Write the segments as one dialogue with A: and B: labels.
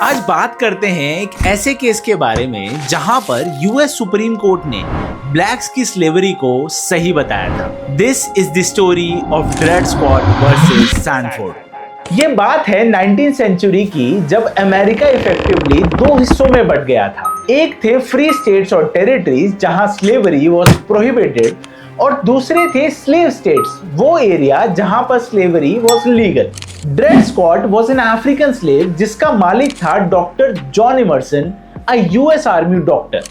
A: आज बात करते हैं एक ऐसे केस के बारे में जहां पर यूएस सुप्रीम कोर्ट ने ब्लैक्स की स्लेवरी को सही बताया था। This is the story of Dred Scott versus Sanford. ये बात है 19th सेंचुरी की, जब अमेरिका इफेक्टिवली दो हिस्सों में बंट गया था। एक थे फ्री स्टेट्स और टेरिटरीज जहां स्लेवरी वाज प्रोहिबिटेड, और दूसरे थे स्लेव स्टेट्स, वो एरिया जहां पर slavery was legal. Dred Scott was an African slave जिसका मालिक था doctor John Emerson, a US army doctor.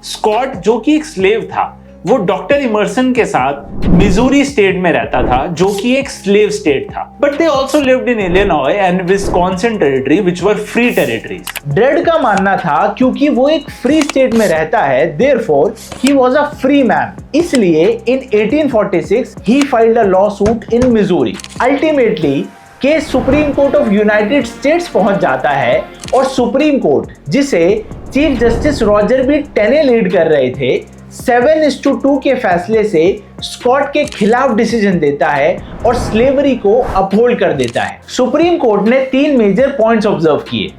B: Scott जो कि एक स्लेव था, वो डॉक्टर इमर्सन के साथ मिजूरी स्टेट में रहता था, जो कि एक स्लेव स्टेट था। But they also lived in Illinois and Wisconsin territory which were free territories.
A: Dread का मानना था क्योंकि वो एक फ्री स्टेट में रहता है, therefore he was a free man. इसलिए in 1846 he filed a lawsuit in Missouri. Ultimately case Supreme Court of United States पहुंच जाता है और सुप्रीम कोर्ट, जिसे chief justice Roger B Taney lead कर रहे थे, 7-2 के फैसले से स्कॉट के खिलाफ डिसीजन देता है और स्लेवरी को अपहोल्ड कर देता है। सुप्रीम कोर्ट ने 3 मेजर पॉइंट्स ऑब्जर्व किए।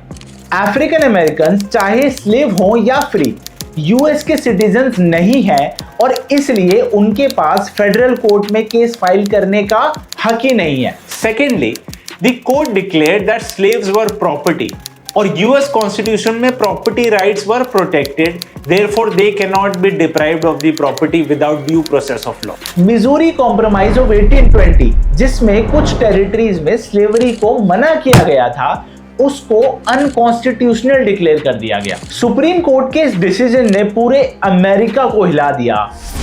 A: अफ्रीकन अमेरिकन चाहे स्लेव हों या फ्री, यूएस के सिटीजन्स नहीं हैं और इसलिए उनके पास फेडरल कोर्ट में केस फाइल करने का हक ही नहीं है।
B: Secondly, the court declared that slaves were property, और यूएस कॉन्स्टिट्यूशन में property rights were protected, therefore they can not be deprived of the property without due process of law.
A: Missouri compromise of 1820, जिसमें कुछ territories में slavery को मना किया गया था, उसको अनकॉन्स्टिट्यूशनल डिक्लेयर कर दिया गया। सुप्रीम कोर्ट के इस डिसीजन ने पूरे अमेरिका को हिला दिया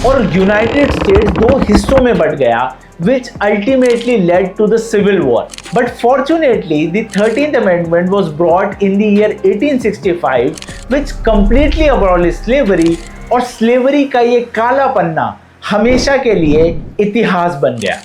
A: और यूनाइटेड स्टेट्स दो हिस्सों में बंट गया, which ultimately led to the Civil War. But fortunately, the 13th Amendment was brought in the year 1865, which completely abolished slavery, और slavery का ये काला पन्ना हमेशा के लिए इतिहास बन गया।